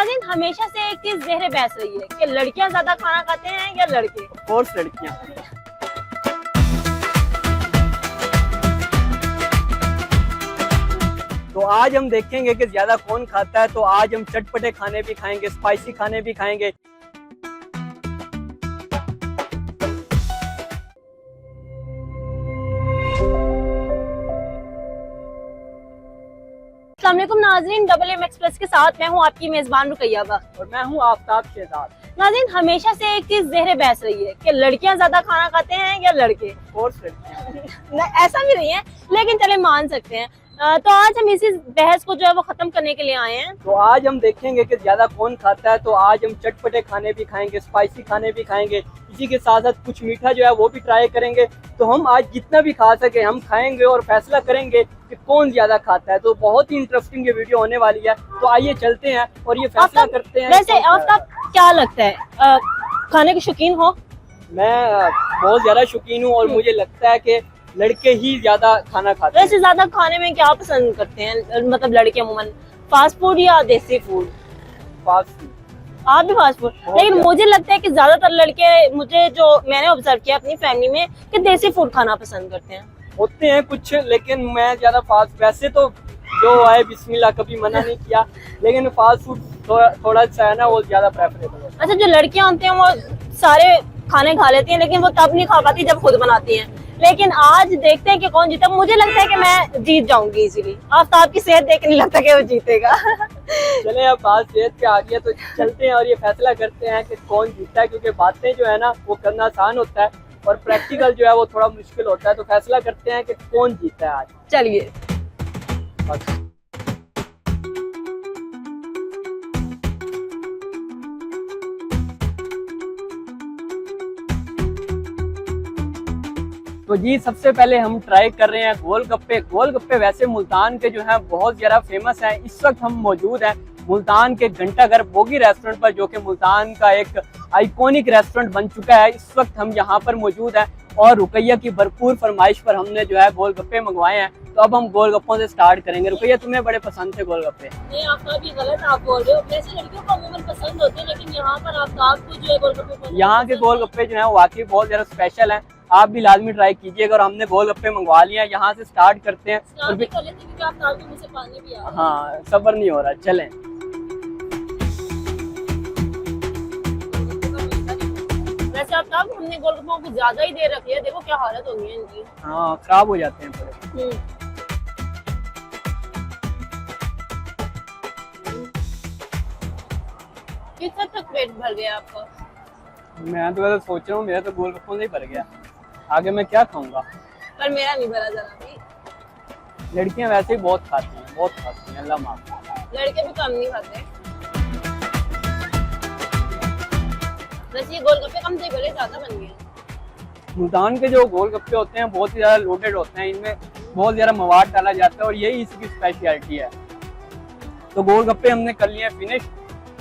नाज़रीन, हमेशा से एक चीज ज़हरे बहस रही है कि लड़कियां ज्यादा खाना खाते हैं या लड़के। कोर्स लड़कियां। तो आज हम देखेंगे कि ज्यादा कौन खाता है। तो आज हम चटपटे खाने भी खाएंगे, स्पाइसी खाने भी खाएंगे। अस्सलामुअलैकुम नाज़रीन, डबल एम एक्सप्रेस के साथ मैं हूं आपकी मेजबान रुकैया बख्श। और मैं हूं आफ्ताब शहजाद। नाज़रीन, हमेशा से एक चीज ज़हरे बहस रही है कि लड़कियां ज्यादा खाना खाते हैं या लड़के। कोर्स लड़कियां। ऐसा भी नहीं है, लेकिन चले मान सकते हैं। तो आज हम इसी बहस को जो है वो खत्म करने के लिए आए हैं। तो आज हम देखेंगे कि ज्यादा कौन खाता है। तो आज हम चटपटे खाने भी खाएंगे, स्पाइसी खाने भी खाएंगे, इसी के साथ साथ कुछ मीठा जो है वो भी ट्राई करेंगे। तो हम आज जितना भी खा सके हम खाएंगे और फैसला करेंगे कि कौन ज्यादा खाता है। तो बहुत ही इंटरेस्टिंग ये वीडियो होने वाली है। तो आइए चलते हैं और ये फैसला करते हैं। वैसे आपका क्या लगता है, खाने के शौकीन हो? मैं बहुत ज्यादा शौकीन हूँ और मुझे लगता है कि लड़के ही ज्यादा खाना खाते हैं। वैसे ज्यादा खाने में क्या पसंद करते हैं, मतलब लड़के अमूमन फास्ट फूड या देसी फूड? Fast food. आप भी फास्ट फूड? लेकिन मुझे लगता है कि ज्यादातर लड़के, मुझे जो मैंने ऑब्जर्व किया अपनी फैमिली में, कि देसी फूड खाना पसंद करते हैं। होते हैं कुछ, लेकिन मैं ज्यादा फास्ट, वैसे तो जो है बिस्मिल्लाह, कभी मना नहीं किया, लेकिन फास्ट फूड थोड़ा सा है ना वो ज्यादा प्रेफरेबल है। अच्छा, जो लड़कियां होती हैं वो सारे खाने खा लेती हैं, लेकिन वो तब नहीं खा पाती जब खुद बनाती हैं। लेकिन आज देखते हैं कि कौन जीता। मुझे लगता है कि मैं जीत जाऊंगी इजीली। आफ्ताब की सेहत देख के नहीं लगता कि वो जीतेगा। चले अब बात सेहत पे आ गया तो चलते हैं और ये फैसला करते हैं कि कौन जीतता है, क्योंकि बातें जो है ना वो करना आसान होता है और प्रैक्टिकल जो है वो थोड़ा मुश्किल होता है। तो फैसला करते हैं कि कौन जीतता है आज। चलिए। तो जी सबसे पहले हम ट्राई कर रहे हैं गोलगप्पे। गोलगप्पे वैसे मुल्तान के जो है बहुत ज़्यादा फेमस है। इस वक्त हम मौजूद हैं मुल्तान के घंटाघर बोगी रेस्टोरेंट पर, जो कि मुल्तान का एक आइकॉनिक रेस्टोरेंट बन चुका है। इस वक्त हम यहाँ पर मौजूद हैं और रुकैया की भरपूर फरमाइश पर हमने जो है गोलगप्पे मंगवाए हैं। तो अब हम गोलगप्पों से स्टार्ट करेंगे। रुकैया, तुम्हें बड़े पसंद थे गोलगप्पे? नहीं, आफ्ताब भी गलत आप बोल रहे हो। वैसे लड़कियों को अमूमन पसंद होते हैं, लेकिन यहाँ पर आफ्ताब को जो है गोलगप्पे, यहाँ के गोलगप्पे जो है वाकई बहुत ज़्यादा स्पेशल हैं। आप भी लाजमी ट्राई कीजिएगा। और हमने गोलगप्पे मंगवा लिया, यहाँ से स्टार्ट करते हैं। हाँ, सब्र नहीं हो रहा, चलें। वैसे आफ्ताब, हमने गोलगप्पों को ज्यादा ही देर रखी है, देखो क्या हालत होगी है इनकी। हाँ, खराब हो जाते हैं थोड़े। किस हद तक पेट भर गया आपका? मैं तो वैसे सोच रहा हूँ मेरा तो गोलगप्पों से ही भर गया, आगे मैं क्या खाऊंगा। पर मेरा नहीं भरा जरा भी। लड़कियां वैसे ही बहुत खाती हैं, बहुत खाती हैं, अल्लाह माफ। लड़के भी कम नहीं खाते। वैसे ये गोलगप्पे कम से बड़े ज्यादा बन गए। मुल्तान के जो गोलगप्पे होते हैं बहुत ही ज्यादा लोडेड होते हैं, इनमें बहुत ज्यादा मवाद डाला जाता है और यही इसकी स्पेशलिटी है। तो गोलगप्पे हमने कर लिए फिनिश।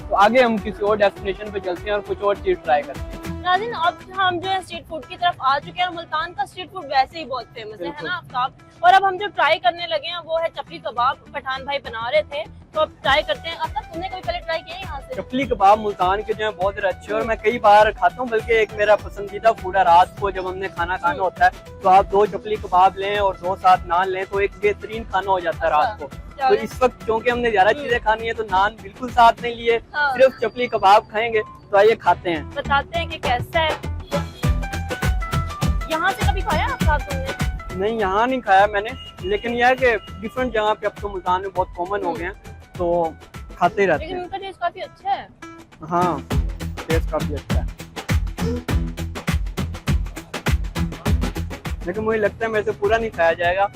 तो आगे हम किसी और डेस्टिनेशन पे चलते हैं और कुछ और चीज ट्राई करते हैं। नाज़रीन, अब हम जो है स्ट्रीट फूड की तरफ आ चुके हैं। मुल्तान का स्ट्रीट फूड वैसे ही बहुत फेमस है ना आफ्ताब? और अब हम जो ट्राई करने लगे हैं वो है चपली कबाब। पठान भाई बना रहे थे, तो अब ट्राई करते हैं। आफ्ताब, तुमने कभी पहले ट्राई किया यहाँ से? चपली कबाब मुल्तान के जो है बहुत ज्यादा अच्छे और मैं कई बार खाता हूँ, बल्कि एक मेरा पसंदीदा फूड है। रात को जब हमने खाना खाना होता है तो आप 2 चपली कबाब लें और 2 साथ नान लें तो एक बेहतरीन खाना हो जाता है रात को। तो इस वक्त क्योंकि हमने ज्यादा चीजें खानी है तो नान बिल्कुल साथ नहीं लिए, सिर्फ चपली कबाब खाएंगे। तो आइए खाते हैं, बताते हैं कि कैसा है। यहाँ से कभी खाया आफ्ताब तुमने? नहीं, यहाँ नहीं खाया मैंने, लेकिन यह है कि डिफरेंट जगह पे अब तो मुल्तान में बहुत कॉमन हो गए हैं तो खाते ही रहते हैं। लेकिन उनका टेस्ट काफी अच्छा है। हाँ, टेस्ट काफी अच्छा है, लेकिन मुझे लगता है मेरे से पूरा नहीं खाया जाएगा,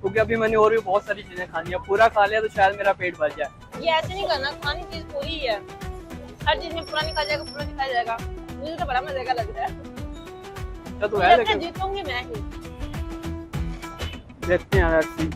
क्योंकि अभी मैंने और भी बहुत सारी चीजें खानी है। पूरा खा लिया तो शायद मेरा पेट भर जाए। ये ऐसे नहीं करना, खानी चीज पूरी है। हर चीज में पूरा नहीं खाया जाएगा, पूरा नहीं खाया जाएगा। मुझे तो बड़ा मजे का लग रहा है। तो है, लेकिन जीतूंगी मैं ही। देखते हैं ऐसी।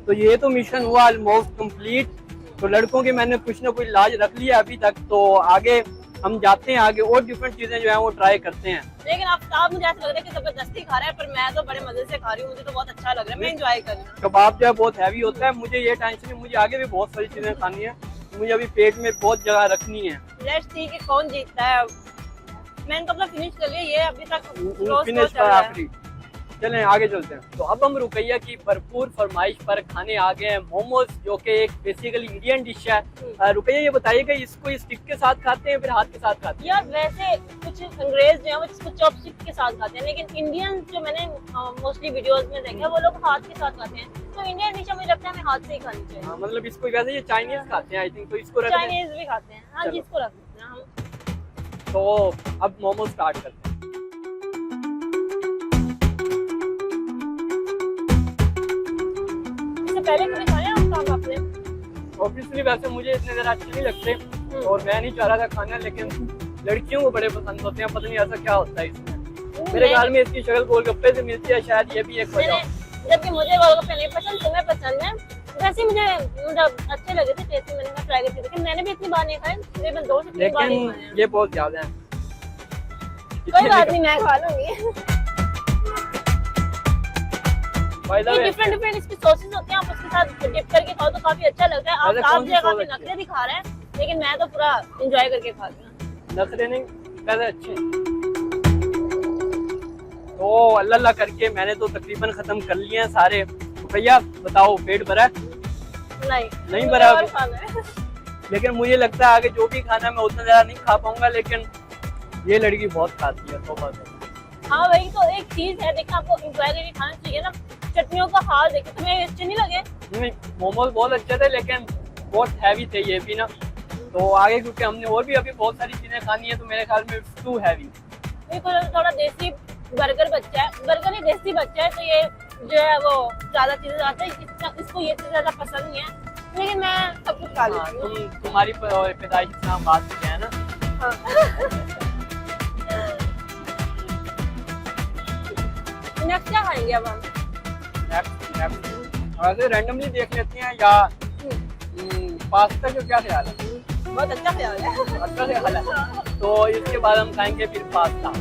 तो ये तो मिशन हुआ ऑलमोस्ट कंप्लीट। तो लड़कों के मैंने कुछ ना कुछ इलाज रख लिया अभी तक। तो आगे हम जाते हैं आगे और डिफरेंट चीजें जो है वो ट्राई करते हैं। लेकिन आफ्ताब मुझे ऐसा लग रहा है कि जबरदस्ती खा रहा है, पर मैं तो बड़े मजे से खा रही हूँ, मुझे तो बहुत अच्छा लग रहा है, मैं एंजॉय कर रही हूँ। कबाब जो है बहुत हैवी होता है, मुझे ये टेंशन है, मुझे आगे भी बहुत सारी चीजें खानी है, मुझे अभी पेट में बहुत जगह रखनी है। लेट्स सी कि कौन जीतता है। मैंने तो अपना फिनिश कर लिया, ये अभी तक फिनिश पर आखिरी। चलें आगे चलते हैं। तो अब हम रुकैया की भरपूर फरमाइश पर खाने आ गए हैं मोमोज, जो कि एक बेसिकली इंडियन डिश है। रुकैया ये बताइएगा, इसको स्टिक के साथ खाते हैं फिर हाथ के साथ खाते हैं? यार वैसे कुछ अंग्रेज जो है वो इसको चॉपस्टिक के साथ खाते हैं, लेकिन इंडियन जो मैंने मोस्टली वीडियोस में देखा है वो लोग हाथ के साथ खाते हैं। तो इंडियन डिश मुझे लगता है हमें हाथ से ही खानी चाहिए। मतलब इसको वैसे ये चाइनीज खाते हैं आई थिंक, तो इसको रख दें। चाइनीज भी खाते हैं, हाँ जी, इसको रख देते हैं हम। तो अब मोमोज स्टार्ट करते हैं। पहले कभी खाया आपने? ऑब्वियसली वैसे मुझे इतने ज़्यादा अच्छे नहीं लगते और मैं नहीं चाह रहा था खाना, लेकिन लड़कियों को बड़े पसंद होते हैं, पता नहीं ऐसा क्या होता है इसमें। मेरे ख्याल में इसकी शक्ल गोलगप्पे से मिलती है, शायद ये भी एक वजह। जबकि मुझे गोलगप्पे नहीं पसंद, तुम्हें पसंद है। वैसे मुझे मतलब अच्छे लगे थे, टेस्टी, मैंने कहा ट्राई करके देखें। मैंने भी इतनी बार नहीं खाए, तकरीबन 2 से 3 बार नहीं खाए। लेकिन ये बहुत ज्यादा है। कोई बात नहीं, मैं खा लूंगी। डिफरेंट इसकी सॉसेस होते हैं, आप उसके साथ डिप करके खाओ तो काफी अच्छा लगता है। आप जो काफी नखरे दिखा रहे हैं, लेकिन मैं तो पूरा एंजॉय करके खा रही हूँ। नखरे नहीं, वैसे अच्छे। तो अल्लाह अल्लाह करके मैंने तो तकरीबन खत्म कर लिए हैं सारे। तो भैया बताओ, पेट भरा है? नहीं भरा है। लेकिन मुझे लगता है आगे जो भी खाना है मैं उतना ज्यादा नहीं खा पाऊंगा, लेकिन ये लड़की बहुत खाती है तो बस। हाँ वही तो एक चीज है, देखना आपको एंजॉय करके खाना चाहिए ना। चटनियों का हाल देखे, तुम्हें अच्छे नहीं लगे? नहीं, मोमोज बहुत अच्छे थे लेकिन बहुत हैवी थे ये भी ना। तो आगे क्योंकि हमने और भी अभी बहुत सारी चीजें खानी है, तो मेरे ख्याल में टू हैवी। थोड़ा देसी बर्गर बच्चा है, बर्गर ही देसी बच्चा है, तो ये जो है वो ज्यादा चीजें आते हैं, इसको ये चीज ज्यादा पसंद नहीं है, लेकिन मैं सब कुछ खा लेती हूँ। तुम्हारी पैदाइश से हम बात करते हैं ना। नेक्स्ट क्या खाएंगे अब हम? वैसे रैंडमली देख लेते हैं, या पास्ता का क्या ख्याल है? बहुत अच्छा ख्याल है। अच्छा ख्याल है। तो इसके बाद हम खाएंगे फिर पास्ता।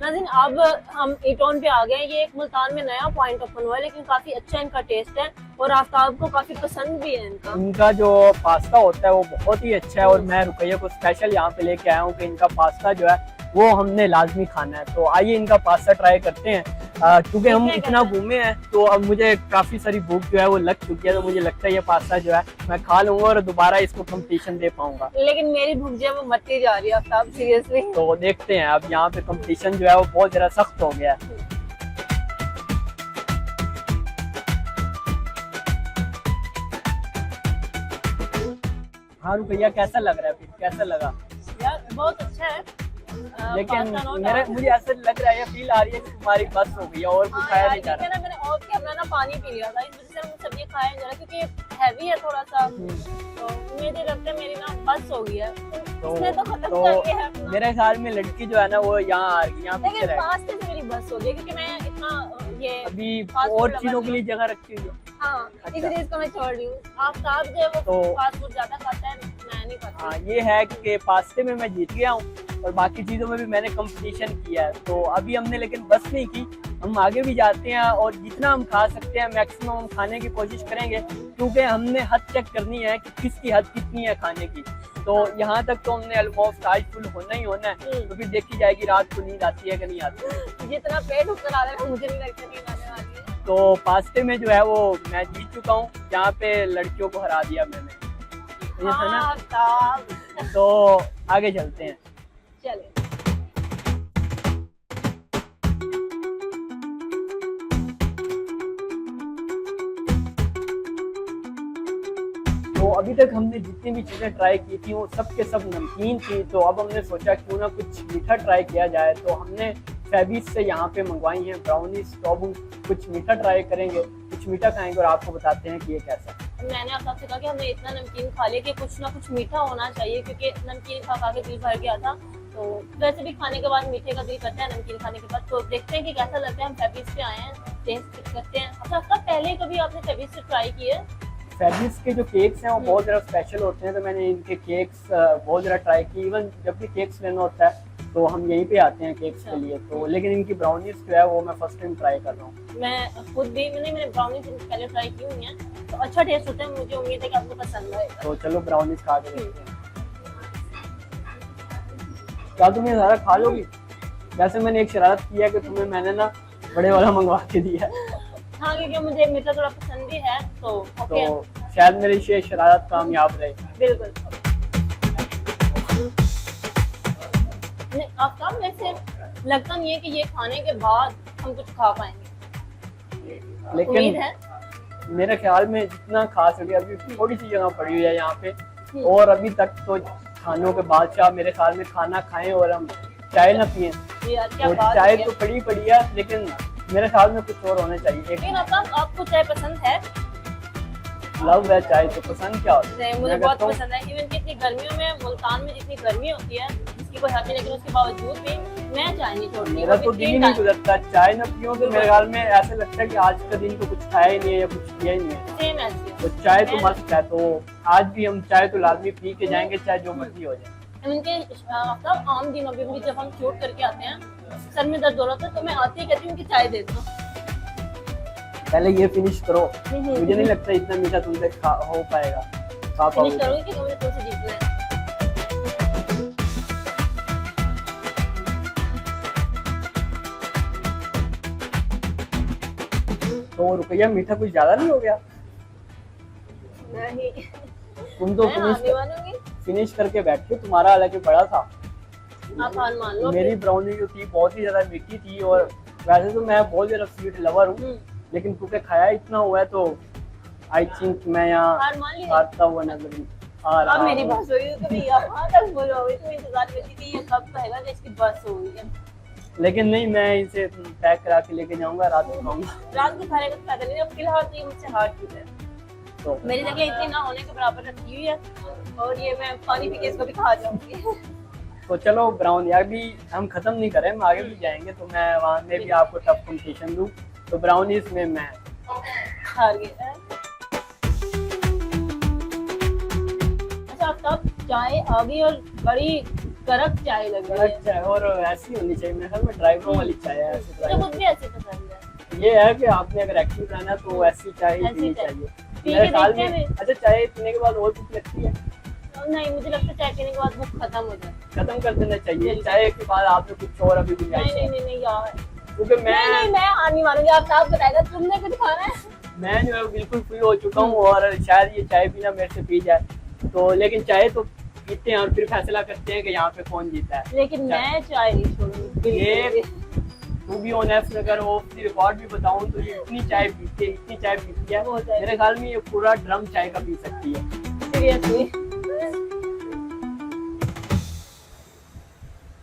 नाज़रीन, अब हम ईटॉन पे आ गए हैं। ये एक मुल्तान में नया पॉइंट ओपन हुआ है, लेकिन काफी अच्छा इनका टेस्ट है और आफ्ताब को काफी पसंद भी है इनका जो पास्ता होता है वो बहुत ही अच्छा है। और मैं रुकैया को स्पेशल यहाँ पे लेके आया हूँ कि इनका पास्ता जो है वो हमने लाजमी खाना है। तो आइए इनका पास्ता ट्राई करते हैं। क्योंकि हम इतना घूमे हैं तो अब मुझे काफी सारी भूख जो है वो लग चुकी है, तो मुझे लगता है ये पास्ता जो है मैं खा लूंगा और दोबारा इसको कंपटीशन दे पाऊंगा। लेकिन मेरी भूख जो है वो मरती जा रही है आफ्ताब, सीरियसली। तो देखते हैं, अब यहाँ पे कंपटीशन जो है वो बहुत ज्यादा सख्त हो गया है। हाँ रुकैया, कैसा लग रहा है फिर, कैसा लगा? यार बहुत अच्छा है, लेकिन मुझे ऐसा लग रहा है, ये फील आ रही है कि तुम्हारी बस हो गई है और कुछ खाया नहीं जा रहा। मैंने ऑफ के अपना ना पानी पी लिया था, इस वजह से हम सब ये खाया जरा, क्योंकि हैवी है थोड़ा सा, तो मुझे लगता है मेरी ना बस हो गई है, इसने तो खत्म कर दिया है अपना। मेरे ख्याल में लड़की जो है ना वो यहाँ आ रही है, लेकिन पास्ते से मेरी बस हो गई, क्योंकि मैं इतना ये अभी और चीजों के लिए जगह रखी हुई है। हाँ, इसीलिए इसको मैं छोड़ रही हूँ। आफ्ताब जो है वो फास्ट फूड ज्यादा खाता है, मैं नहीं खाता। हाँ, ये है कि पास्ते में मैं जीत गया हूँ और बाकी चीजों में भी मैंने कंपटीशन किया है। तो अभी हमने लेकिन बस नहीं की, हम आगे भी जाते हैं और जितना हम खा सकते हैं मैक्सिमम हम खाने की कोशिश करेंगे, क्योंकि हमने हद चेक करनी है कि किसकी हद कितनी है खाने की। तो यहाँ तक तो हमने ऑलमोस्ट आज फुल होना ही होना है, तो फिर देखी जाएगी रात को नींद आती है कि नहीं आती। जितना पेट ऊपर आ रहा है मुझे नहीं लगता नींद आने वाली है। तो पास्ते में जो है वो मैं जीत चुका हूँ, जहाँ पे लड़कियों को हरा दिया मैंने, ये है ना। तो आगे चलते हैं, चले। तो अभी तक हमने जितनी भी चीज़ें ट्राई की थी वो सब के सब नमकीन थी। तो अब हमने सोचा क्यों ना कुछ मीठा ट्राई किया जाए, तो हमने फैबीज से यहाँ पे मंगवाई हैं ब्राउनीज, तो अब कुछ मीठा ट्राई करेंगे, कुछ मीठा खाएंगे और आपको बताते हैं कि ये कैसा है। मैंने आपसे कहा कि हमने इतना नमकीन खा लिया कि कुछ ना कुछ मीठा होना चाहिए, क्योंकि नमकीन खा के दिल भर गया था। तो वैसे भी खाने के बाद मीठे का दिल करता है नमकीन खाने के बाद। तो देखते हैं कि कैसा लगता है। हम फैबीज पे आए हैं टेस्ट करते हैं। अच्छा आपका पहले कभी आपने फेविस से ट्राई किया है? फेविस के जो केक्स हैं वो बहुत ज़्यादा स्पेशल होते हैं, तो मैंने इनके केक्स बहुत ज़्यादा ट्राई की। इवन जब भी केक्स लेना होता है तो हम यहीं पे आते हैं केक्स के लिए। तो लेकिन इनकी ब्राउनीज जो है वो मैं फर्स्ट टाइम ट्राई कर रहा हूँ। मैं खुद भी मैंने ब्राउनीज पहले ट्राई की हुई हैं, तो अच्छा टेस्ट होता है। मुझे उम्मीद है कि आपको पसंद आएगा। तो चलो ब्राउनीज खा के देखते हैं। क्या तुम ये सारा खा लोगी? वैसे मैंने एक शरारत किया कि तुम्हें मैंने ना बड़े वाला मंगवा के दिया है। हाँ, क्योंकि मुझे मीठा थोड़ा पसंद भी है, तो ओके। तो शायद मेरी ये शरारत कामयाब रहे। बिल्कुल। आफ्ताब, वैसे लगता नहीं है कि ये खाने के बाद हम कुछ खा पाएंगे। उम्मीद लेकिन है। मेरे ख्याल में जितना खा सके, अभी थोड़ी सी जगह पड़ी हुई है यहाँ पे, और अभी तक तो खानों के बादशाह मेरे ख्याल में खाना खाएं और हम चाय ना पिए। यार क्या और बात चाय है। तो पड़ी है, लेकिन मेरे ख्याल में कुछ और होना चाहिए। लेकिन आफ्ताब, आपको चाय पसंद है? लव है चाय, तो पसंद क्या होता है? नहीं, मुझे मैं बहुत कहता हूँ, पसंद है। इवन कि इतनी गर्मियों में, मुल्तान में जितनी गर्मी होती है इसकी कोई हद नहीं, लेकिन उसके बावजूद भी मैं चाय नहीं छोड़ती। मेरा तो दिन ही नहीं गुजरता चाय ना पियो, तो मेरे ख्याल में ऐसे लगता है कि आज का दिन तो कुछ खाया ही नहीं है या कुछ किया ही नहीं है। सेम ऐसे तो चाय तो मस्त है, तो आज भी हम चाय तो लाजमी पी के जाएंगे, चाहे जो मर्जी हो जाए। इनके आफ्ताब, आम दिनों में भी जब हम शूट करके आते हैं, सर में दर्द हो रहा था, तो मैं आती ही कहती हूँ कि चाय दे दो। पहले ये फिनिश करो, मुझे नहीं लगता इतना मीठा तुमसे हो पाएगा, खा फिनिश पाओगे। करोगे कि मुझे तुमसे जीतना है। तो रुपया मीठा कुछ ज्यादा नहीं हो गया? नहीं, तुम तो मैं हार नहीं मानूंगी। फिनिश करके बैठे, तुम्हारा हालांकि बड़ा था। आप हार मान लो। मेरी ब्राउनी जो थी बहुत ही ज्यादा मीठी थी, और वैसे तो मैं बहुत ज्यादा स्वीट लवर हूँ, लेकिन क्योंकि खाया इतना हुआ है तो आई थिंक मैं यहाँ हार मान ली। हारता हुआ नजर आ रहा अब मेरी हूँ। बस हुई तो भैया वहाँ तक बोलोगे तो इंतजार करती थी ये कब कहेगा कि इसकी बस हो गई है। लेकिन नहीं, मैं इसे पैक करा के लेके जाऊंगा, रात को खाऊंगा। रात को खाने का तो फायदा नहीं है। अब फिलहाल तो ये मुझसे हार चुका है। तो मेरी जगह इतनी ना होने के बराबर रखी हुई है, और ये मैं पानी पी के इसको भी खा जाऊंगी। तो चलो ब्राउन यार भी हम खत्म नहीं करें, हम आगे भी जाएंगे, तो मैं वहाँ में भी आपको टफ कंपटीशन दूँ। तो ब्राउनीज में मैं हार गया। अच्छा आफ्ताब, चाय आ गई और बड़ी कड़क चाय लग रही है। अच्छा है, और ऐसी होनी चाहिए मेरे ख्याल में, ड्राइवरों वाली चाय है ऐसी मुझे खुद भी ऐसी पसंद है। ये है कि आपने अगर एक्टिव रहना है तो ऐसी चाय ही ऐसी पीनी चाय। चाहिए पी मेरे के ख्याल देखते में। हैं। अच्छा, चाय पीने के बाद और भूख लगती है? नहीं, मुझे लगता है चाय पीने के बाद भूख खत्म हो जाए। खत्म कर देना चाहिए चाय के बाद, आपने कुछ और अभी गुंजाइश नहीं है? नहीं नहीं यार, क्योंकि नहीं मैं हार नहीं मानूंगी। आफ्ताब बताएगा तुमने कुछ खाना है। मैं जो है बिल्कुल फ्री हो चुका हूँ, और शायद ये चाय पीना मेरे से पी जाए तो, लेकिन चाय तो पीते हैं और फिर फैसला करते हैं कि यहाँ पे कौन जीता है। लेकिन मैं चाय नहीं छोड़ूंगी। ये टू बी ऑनेस्ट, अगर वो रिकॉर्ड भी बताऊं तो ये इतनी चाय पीती है बहुत है। मेरे ख्याल में ये पूरा ड्रम चाय का पी सकती है। सीरियसली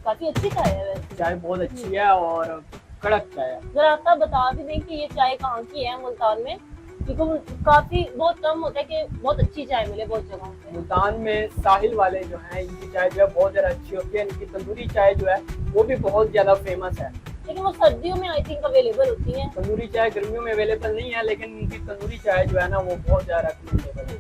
काफी अच्छी चाय है वैसे। चाय बहुत अच्छी है और कड़क चाय है। जरा आप बता भी दें कि ये चाय कहाँ की है मुल्तान में, क्योंकि काफी बहुत कम होता है कि बहुत अच्छी चाय मिले बहुत जगहों पे। मुल्तान में साहिल वाले जो हैं, इनकी चाय जो है बहुत ज्यादा अच्छी होती है। इनकी तंदूरी चाय जो है वो भी बहुत ज्यादा फेमस है, लेकिन वो सर्दियों में आई थिंक अवेलेबल होती है। तंदूरी चाय गर्मियों में अवेलेबल नहीं है, लेकिन इनकी तंदूरी चाय जो है ना वो बहुत ज्यादा रिकमेंडेबल है।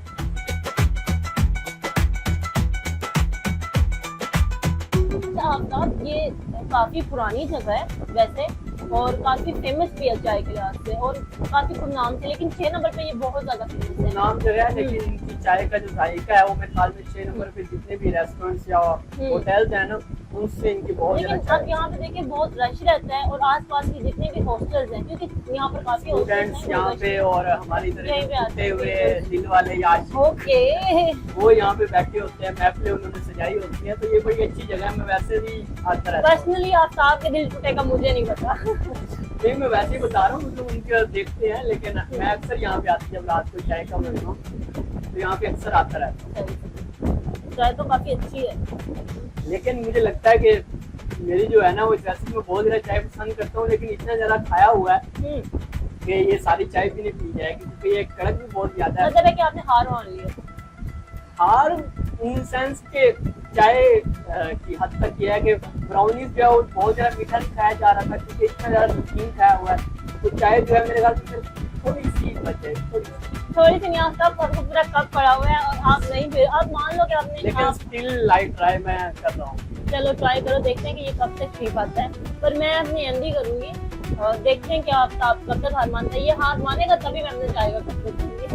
अच्छा आफ्ताब, ये काफी पुरानी जगह है वैसे, और काफी फेमस भी है चाय के लिहाज से, और काफी नाम से, लेकिन 6 नंबर पे ये बहुत ज्यादा फेमस है। नाम जो है, लेकिन इनकी चाय का जो जायका है वो मेरे ख्याल में 6 नंबर पे जितने भी रेस्टोरेंट्स या होटल्स हैं ना, उनसे इनकी बहुत लेकिन ज्यादा अब यहाँ पे देखिए बहुत रश रहता है, और आसपास के जितने भी हॉस्टल्स हैं, क्योंकि यहाँ पर काफी स्टूडेंट्स यहाँ पे, और हमारी यहीं पे तरह आते छुट्टे हैं, हुए दिल वाले यार ओके। वो यहाँ पे बैठे होते हैं, महफिलें उन्होंने सजाई होती हैं, तो ये बड़ी अच्छी जगह है। मैं वैसे भी आता रहता हूँ। पर्सनली आफ्ताब के दिल टूटेगा मुझे नहीं पता। नहीं, मैं वैसे ही बता रहा हूँ, तो उनके देखते हैं, लेकिन मैं अक्सर यहाँ पे आती जब रात को चाय का मन हो तो यहाँ पे अक्सर आता रहता हूँ। चाय तो काफी अच्छी है, लेकिन मुझे लगता है कि मेरी जो है ना वो, वैसे मैं बहुत ज्यादा चाय पसंद करता हूँ, लेकिन इतना ज्यादा खाया हुआ है कि ये सारी चाय भी नहीं पी जाएगी, क्योंकि ये कड़क भी बहुत ज्यादा है। मतलब है कि आपने हार मान लिया। हार इन सेंस के चाय की हद तक ये है कि ब्राउनीज जो है वो बहुत ज्यादा मीठा नहीं खाया जा रहा था, क्योंकि इतना ज्यादा नमकीन खाया हुआ है, तो चाय जो है मेरे ख्याल से थोड़ी सी बचे, थोड़ी सी नहीं, आफ्ताब आपको पूरा कप पड़ा हुआ है और आप नहीं फिर आप मान लो कि आपने लेकिन स्टिल लाइट ट्राई मैं कर रहा हूँ। चलो ट्राई करो, देखते हैं कि ये कब तक पी पाता है, पर मैं अपनी एंडी करूंगी और देखते हैं कि आफ्ताब कब तक हार मानता है। ये हार मानेगा तभी मैं अपने चाय का कप पीऊंगी।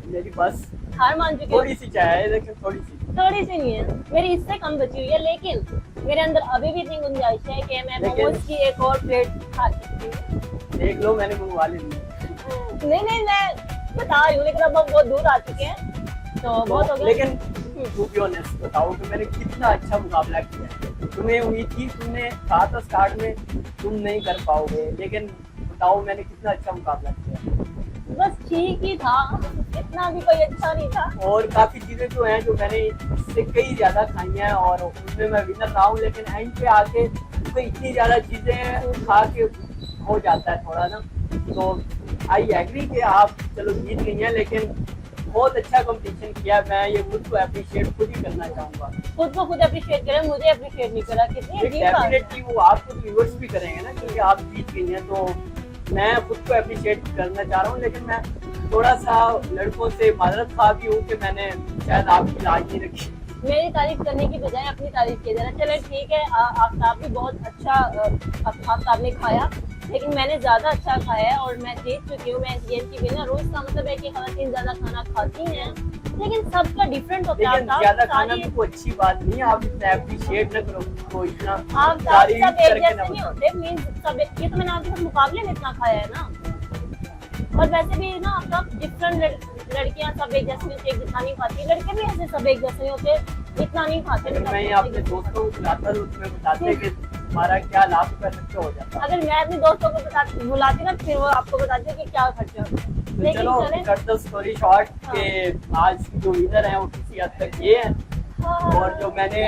मेरी बस हार मान चुकी थोड़ी सी चाय है, लेकिन थोड़ी सी नहीं है, मेरी इससे कम बची हुई है, लेकिन मेरे अंदर अभी भी इतनी गुंजाइश है कि मैं लेकिन- मोमोज की एक और प्लेट खा सकती हूँ। देख लो मैंने मंगवा ली। नहीं मैं बता रही हूँ, लेकिन अब हम बहुत दूर आ चुके हैं तो बहुत हो गया। लेकिन टू बी ऑनेस्ट बताओ कि मैंने कितना अच्छा मुकाबला किया है। तुम्हें उम्मीद थी, तुमने कहा था स्टार्ट में तुम नहीं कर पाओगे, लेकिन बताओ मैंने कितना अच्छा मुकाबला किया। बस ठीक ही था, इतना भी कोई अच्छा नहीं था। और काफी चीजें जो हैं जो मैंने इससे कई ज्यादा खाई हैं और उनमें मैं विनर रहा हूँ, लेकिन एंड पे आके तो इतनी ज्यादा चीजें खा के हो जाता है थोड़ा ना। तो आई एग्री कि आप चलो जीत गई हैं, लेकिन बहुत अच्छा कंपटीशन किया। मैं ये खुद को अप्रिशिएट खुद ही करना चाहूंगा। खुद को खुद अप्रिशिएट करें, मुझे अप्रिशिएट नहीं करा, कितनी अजीब बात है। डेफिनेटली वो आपको व्यूअर्स भी करेंगे ना, क्योंकि आप जीत गई हैं। तो मैं खुद को अप्रिशिएट करना चाह रहा हूँ, लेकिन मैं थोड़ा सा लड़कों से माजरत खा भी हूँ कि मैंने शायद आपकी लाज नहीं रखी। मेरी तारीफ करने की बजाय अपनी तारीफ किया जा रहा है। चलो ठीक है, आफ्ताब भी बहुत अच्छा आफ्ताब ने खाया, लेकिन मैंने ज्यादा अच्छा खाया है और मैं जीत चुकी हूँ। मैं इस गेम की विनर हूँ। इसका मतलब है कि खवातीन ज्यादा खाना खाती हैं, लेकिन सबका डिफरेंट होता है। लेकिन ज्यादा खाना भी कोई अच्छी बात नहीं है। आप इतना अप्रिशिएट न करो तो इतना आप तारीफ सब एक करके जैसे ना नहीं बताओ। होते, मींस सब ये तो मैंने आपके साथ मुकाबले में इतना खाया है ना। और वैसे भी ना सब डिफरेंट लड़कियां सब एक जैसी होती है, जितना नहीं खाती। लड़के भी ऐसे सब एक जैसे नहीं होते, इतना नहीं खाते। अगर मैं अपने दोस्तों को बुलाता तो उसमें बताते कि हमारा क्या लाभ कर सकते हो जाता। अगर मैं अपने दोस्तों को बुलाती ना, फिर वो आपको बताते कि क्या खर्चा होता है। तो लेकिन चलो चलें। कट द स्टोरी शॉर्ट हाँ। के आज की जो विनर है वो किसी हद तक ये है। और जो मैंने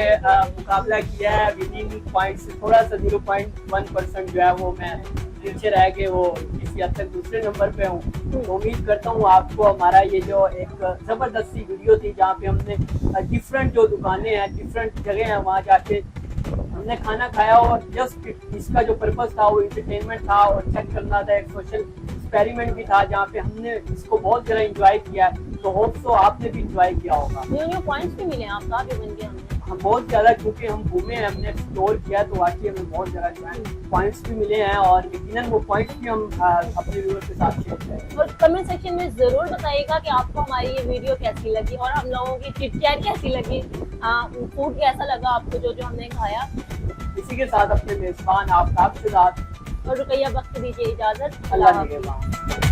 मुकाबला किया है विनिंग पॉइंट से थोड़ा सा 0.1% जो है वो मैं पीछे रह के वो किसी हद तक दूसरे नंबर पे हूँ। तो उम्मीद करता हूँ आपको हमारा ये जो एक जबरदस्त सी वीडियो थी, जहाँ पे हमने डिफरेंट जो दुकानें हैं, डिफरेंट जगह हैं, वहाँ जाके हमने खाना खाया और जस्ट इसका जो पर्पस था वो इंटरटेनमेंट था और चेक करना था, एक सोशल एक्सपेरिमेंट भी था, जहाँ पे हमने इसको बहुत ज़्यादा इंजॉय किया। तो होप सो आपने भी इंजॉय किया होगा। न्यू पॉइंट्स भी मिले आपका भी बन गया हमने। हम बहुत ज़्यादा क्योंकि हम घूमे हैं, हमने एक्सप्लोर किया, तो वाकई हमें बहुत ज़्यादा जो है पॉइंट्स भी मिले हैं और यकीनन वो पॉइंट्स भी हम अपने व्यूअर्स के साथ शेयर करेंगे। और कमेंट सेक्शन में जरूर बताइएगा कि आपको हमारी ये वीडियो कैसी लगी और हम लोगों की चिट-चैट कैसी लगी, फूड कैसा लगा आपको जो जो हमने खाया। इसी के साथ अपने मेजबान आफ्ताब के साथ और रुकैया वक्त दीजिए इजाजत। अल्लाह निगहबान।